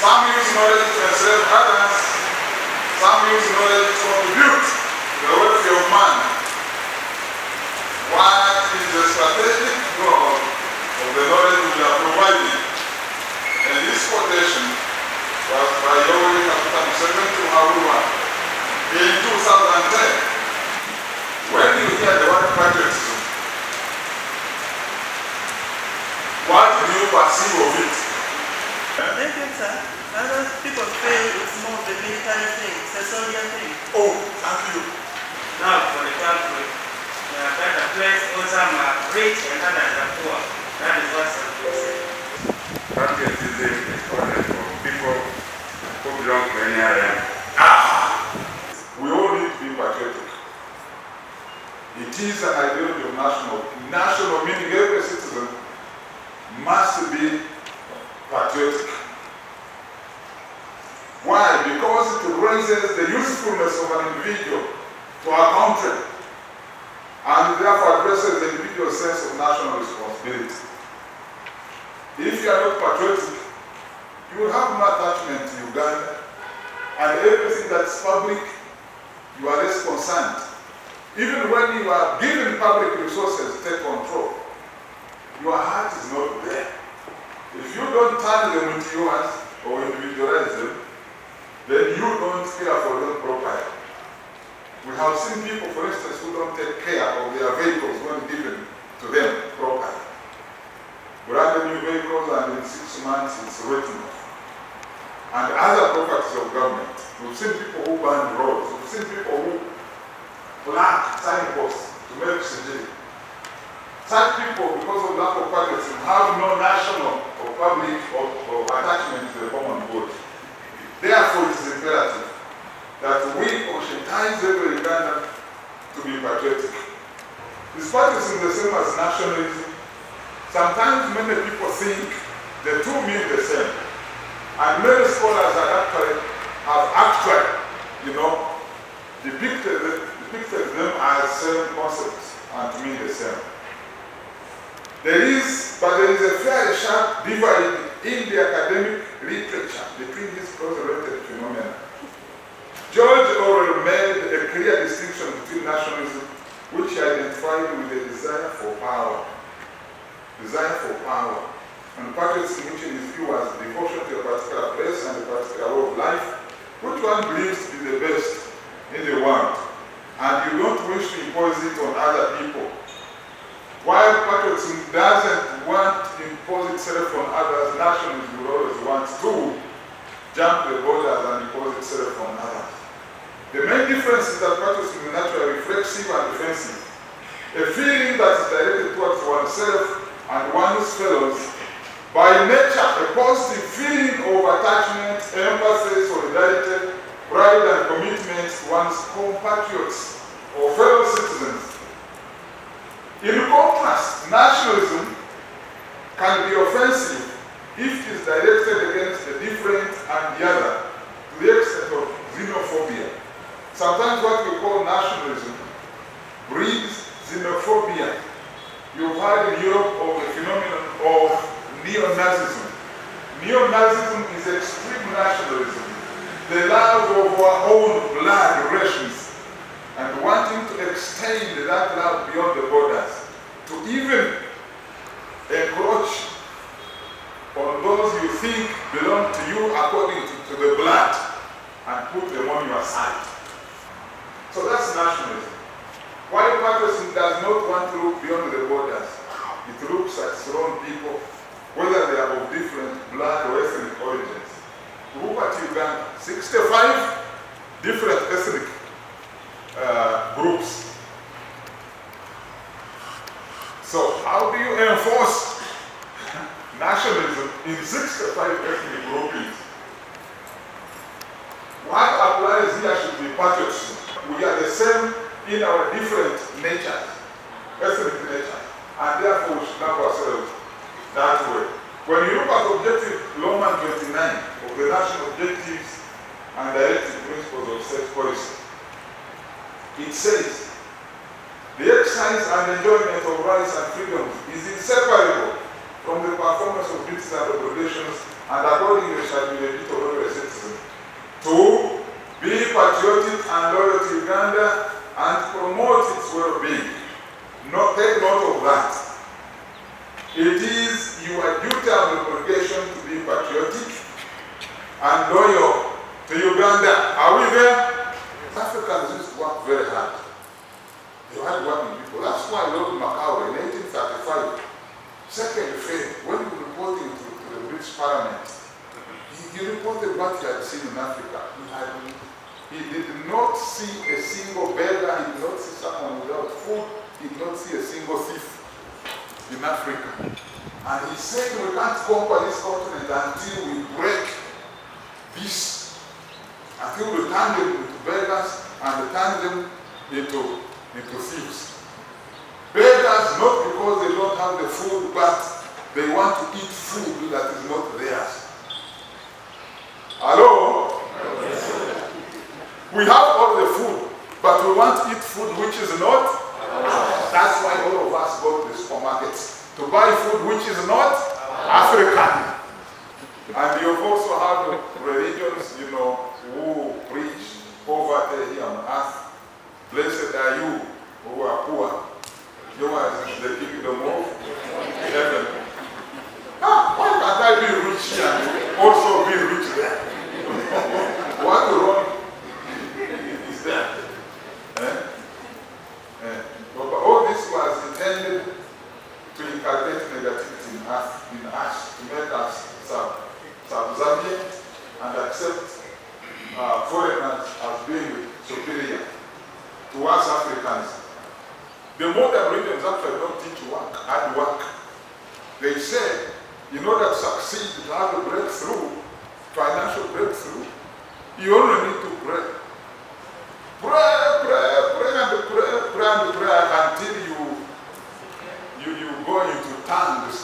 Some use knowledge to enslave others. Some use knowledge to contribute to the welfare of man. What is the strategic goal of the knowledge we are providing? And this quotation was by Yoweri Kaguta Museveni to Naguru in 2010. When you hear the word patriotism, what do you perceive of it? Thank you, sir. Other people feel it's more of a military thing, it's a soldier thing. Oh, thank you. Now, for example, that a place where some are rich and others are poor. That is what some people say. Patriotism is only for people who belong to any area. We all need to be patriotic. It is an ideology of national meaning. Every citizen must be patriotic. Why? Because it raises the usefulness of an individual to our country and therefore addresses the individual's sense of national responsibility. If you are not patriotic, you will have no attachment to Uganda, and everything that's public, you are less concerned. Even when you are given public resources to take control, your heart is not there. If you don't turn them into yours or individualize them, then you don't care for them properly. We have seen people, for instance, who don't take care of their vehicles when given to them properly. Brand new vehicles, and in 6 months it's written off. And other properties of government. We've seen people who burn roads. We've seen people who plant signposts to make sigil. Such people, because of lack of patriotism, have no national or public or attachment to the common good. Therefore, it is imperative that we conscientize every Ugandan to be patriotic. This patriotism is the same as nationalism. Sometimes many people think the two mean the same. And many scholars have actually, depicted them as same concepts and to mean the same. There is a fairly sharp divide in the academic literature between these close-related phenomena. George Orwell made a clear distinction between nationalism, which he identified with a desire for power, and patriotism, which in his view was devotion to a particular place and a particular way of life, which one believes to be the best in the world, and you don't wish to impose it on other people. While patriotism doesn't want to impose itself on others, nationalism will always want to jump the borders and impose itself on others. The main difference is that patriotism is naturally reflexive and defensive, a feeling that is directed towards oneself and one's fellows. By nature, a positive feeling of attachment, empathy, solidarity, pride and commitment to one's compatriots or fellow citizens. In contrast, nationalism can be offensive if it is directed against the different and the other, to the extent of xenophobia. Sometimes what we call nationalism breeds xenophobia. You've heard in Europe of the phenomenon of neo-Nazism. Neo-Nazism is extreme nationalism, the love of our own blood relations, and wanting to extend that love beyond the borders, to even encroach on those you think belong to you according to the blood, and put them on your side. So that's nationalism. While patriotism does not want to look beyond the borders, it looks at its own people, whether they are of different blood or ethnic origins. Look at Uganda, 65 different ethnic groups. So how do you enforce nationalism in 65 ethnic groupings? What applies here should be patriotism. We are the same in our different natures, ethnic natures, and therefore we should love ourselves that way. When you look at Objective Roman 29 of the National Objectives and Directive Principles of State Policy, it says, the exercise and enjoyment of rights and freedoms is inseparable from the performance of duties duties and obligations, and accordingly shall be the duty of every citizen. 2. Be patriotic and loyal to Uganda and promote its well-being. Take note of that. It is your duty and obligation to be patriotic and loyal to Uganda. Are we there? Africans used to work very hard. They were hard-working people. That's why Lord Macau in 1835, second failed when he was reporting to the British Parliament. He reported what he had seen in Africa. He did not see a single beggar, he did not see someone without food, he did not see a single thief in Africa. And he said we can't conquer this continent until we break this, until we turn them into beggars and turn them into thieves. Beggars not because they don't have the food, but they want to eat food that is not theirs. Hello? We have all the food, but we want to eat food which is not. That's why all of us go to the supermarkets to buy food which is not African. And you also have religions, who preach poverty here on earth. Blessed are you who are poor. You are the kingdom of heaven. Why can't I be rich here and also be rich there? What wrong is that? But all this was intended to inculcate negativity in us, to make us subservient and accept foreigners as being superior to us Africans. The modern religions actually don't teach hard work. They say, in order to succeed, to have a breakthrough, financial breakthrough, you only need to pray. Pray until you go into tongues.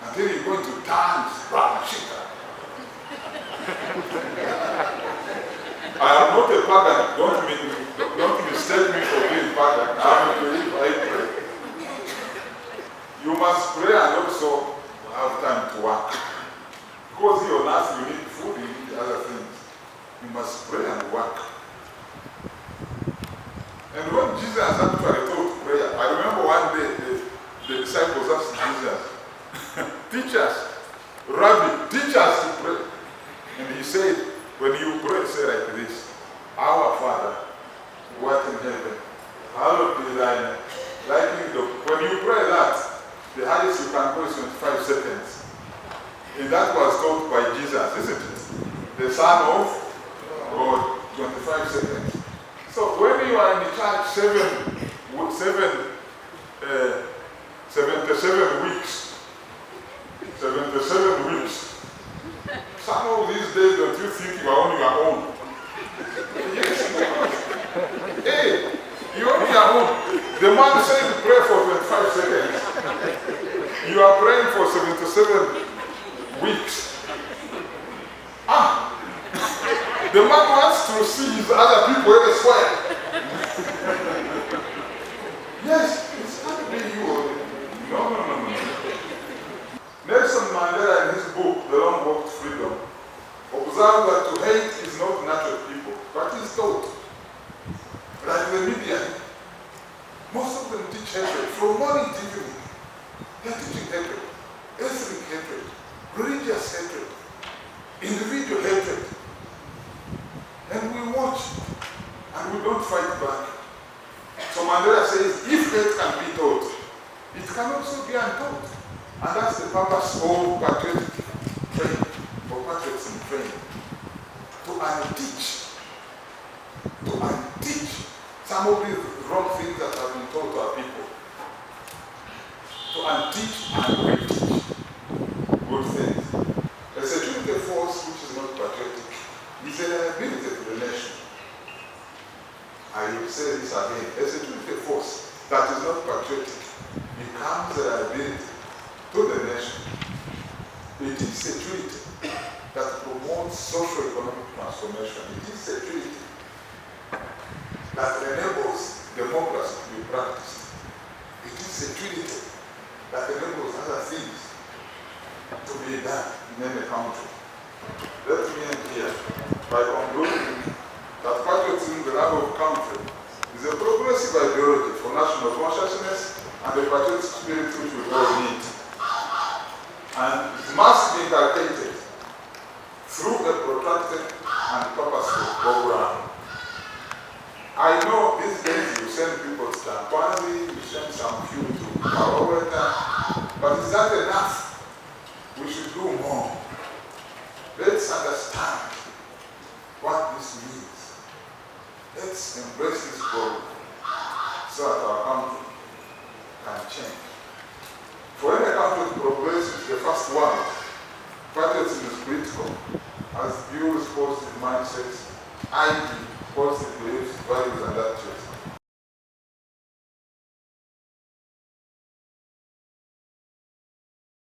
Until you go into tongues. I am not a pagan. Don't mistake me for being pagan. I am a believer. I pray. You must pray and also have time to work. Because here on earth you need food, you need other things. You must pray and work. And when Jesus actually taught prayer, I remember one day the disciples asked Jesus, teach us, Rabbi, teach us to pray. And he said, when you pray, say like this, Our Father, who art in heaven, hallowed be thy name. When you pray that, the highest you can go is 25 seconds. And that was taught by Jesus, isn't it? The Son of God, 25 seconds. So when you are in the church 77 weeks, 77 weeks, some of these days don't you think you are on your own? Yes, hey, you're on your own. The man said to pray for 25 seconds. You are praying for 77 weeks. The man wants to see his other people elsewhere. Yes, it's not be you. No. Nelson Mandela, in his book, The Long Walk to Freedom, observed that to hate is not natural people, but is taught. Like the media, most of them teach hatred. From morning to evening, they are teaching hatred, ethnic hatred, religious hatred, individual hatred. And we watch, and we don't fight back. So Mandela says, if hate can be taught, it can also be untaught. And that's the purpose of patriotic training, or patriotism training. To unteach some of these wrong things that have been taught to our people. To unteach and reteach good things. A security force which is not patriotic is a liability to the nation. I will say this again. A security force that is not patriotic becomes a liability to the nation. It is security that promotes socio-economic transformation. It is security that enables democracy to be practiced. It is security that enables other things to be done in any country. Let me end here by concluding that patriotism, the love of country, is a progressive ideology for national consciousness and the patriotic spirit which we all need. And it must be inculcated through a protracted and purposeful program. I know these days you send people to Champazi, you send some few to Kawaweta, but is that enough? We should do more. Let's understand what this means. Let's embrace this program so that our country can change. For any country to progress into the first world, patriotism is critical as builds positive mindsets, ID,